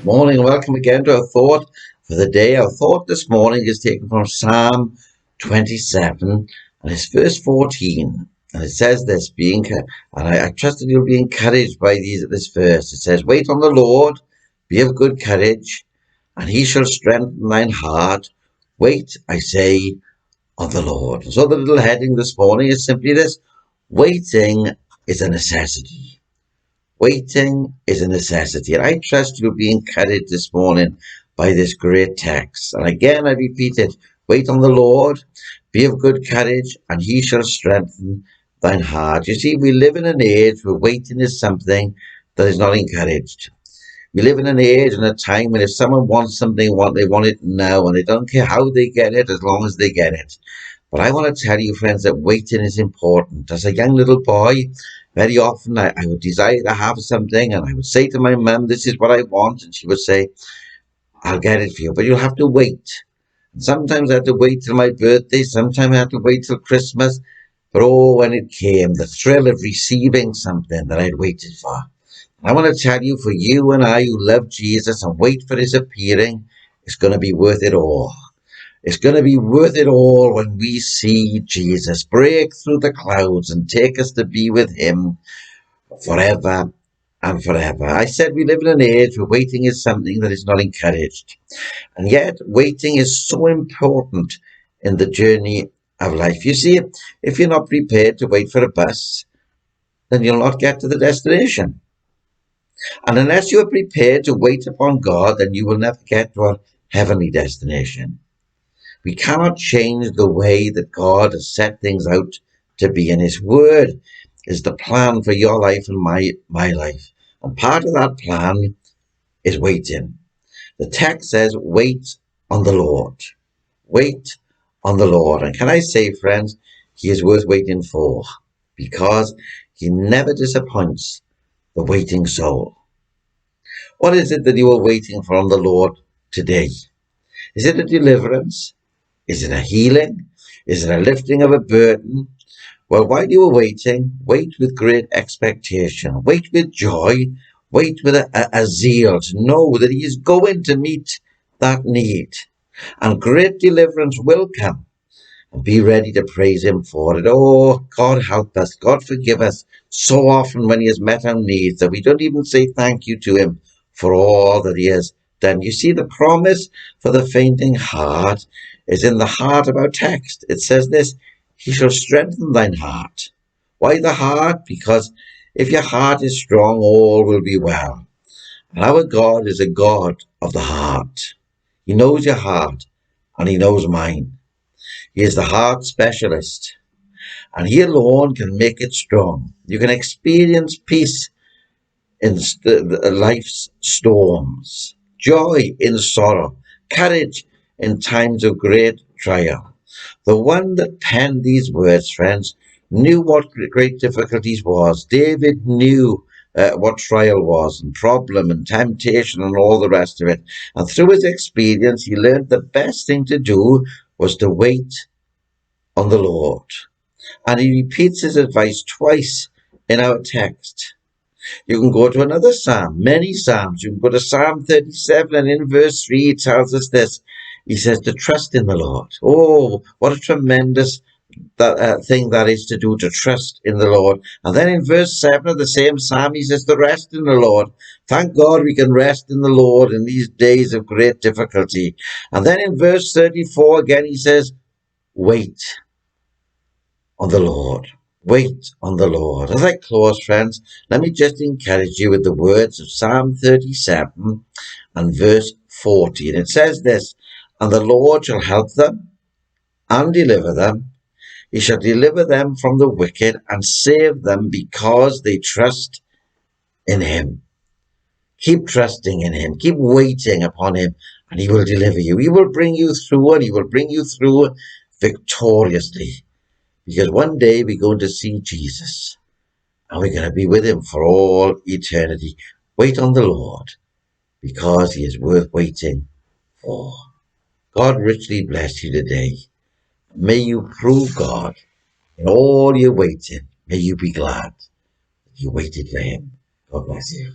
Morning and welcome again to our thought for the day. Our thought this morning is taken from Psalm 27 and it's verse 14. And it says this, I trust that you'll be encouraged by this verse. It says, wait on the Lord, be of good courage, and he shall strengthen thine heart. Wait, I say, on the Lord. So the little heading this morning is simply this: waiting is a necessity. Waiting is a necessity. And I trust you'll be encouraged this morning by this great text. And again, I repeat it: wait on the Lord, be of good courage, and he shall strengthen thine heart. You see, we live in an age where waiting is something that is not encouraged. We live in an age and a time when if someone wants something, they want it now, and they don't care how they get it as long as they get it. But I want to tell you, friends, that waiting is important. As a young little boy, very often I would desire to have something, and I would say to my mum, this is what I want, and she would say, I'll get it for you, but you'll have to wait. And sometimes I had to wait till my birthday, sometimes I had to wait till Christmas, but oh, when it came, the thrill of receiving something that I'd waited for. I want to tell you, for you and I who love Jesus and wait for his appearing, it's going to be worth it all. It's going to be worth it all when we see Jesus break through the clouds and take us to be with him forever and forever. I said we live in an age where waiting is something that is not encouraged. And yet waiting is so important in the journey of life. You see, if you're not prepared to wait for a bus, then you'll not get to the destination. And unless you are prepared to wait upon God, then you will never get to our heavenly destination. We cannot change the way that God has set things out to be, and his word is the plan for your life and my life. And part of that plan is waiting. The text says, wait on the Lord. Wait on the Lord. And can I say, friends, he is worth waiting for, because he never disappoints the waiting soul. What is it that you are waiting for on the Lord today? Is it a deliverance? Is it a healing? Is it a lifting of a burden? Well, while you are waiting, wait with great expectation. Wait with joy. Wait with a zeal to know that he is going to meet that need. And great deliverance will come. And be ready to praise him for it. Oh, God help us. God forgive us so often when he has met our needs that we don't even say thank you to him for all that he has done. You see, the promise for the fainting heart is in the heart of our text. It says this: he shall strengthen thine heart. Why the heart? Because if your heart is strong, all will be well. And our God is a God of the heart. He knows your heart, and he knows mine. He is the heart specialist, and he alone can make it strong. You can experience peace in life's storms, joy in sorrow, courage in times of great trial. The one that penned these words, friends, knew what great difficulties was. David knew what trial was, and problem and temptation and all the rest of it. And through his experience, he learned the best thing to do was to wait on the Lord. And he repeats his advice twice in our text. You can go to another psalm, many psalms. You can go to Psalm 37, and in verse 3 it tells us this. He says to trust in the Lord. Oh, what a tremendous thing that is to do, to trust in the Lord. And then in verse 7 of the same psalm, he says to rest in the Lord. Thank God we can rest in the Lord in these days of great difficulty. And then in verse 34 again, he says, wait on the Lord. Wait on the Lord. As I close, friends, let me just encourage you with the words of Psalm 37 and verse 40. And it says this: and the Lord shall help them and deliver them. He shall deliver them from the wicked and save them because they trust in him. Keep trusting in him. Keep waiting upon him, and he will deliver you. He will bring you through, and he will bring you through victoriously. Because one day we're going to see Jesus, and we're going to be with him for all eternity. Wait on the Lord, because he is worth waiting for. God richly bless you today. May you prove God in all your waiting. May you be glad that you waited for him. God bless you.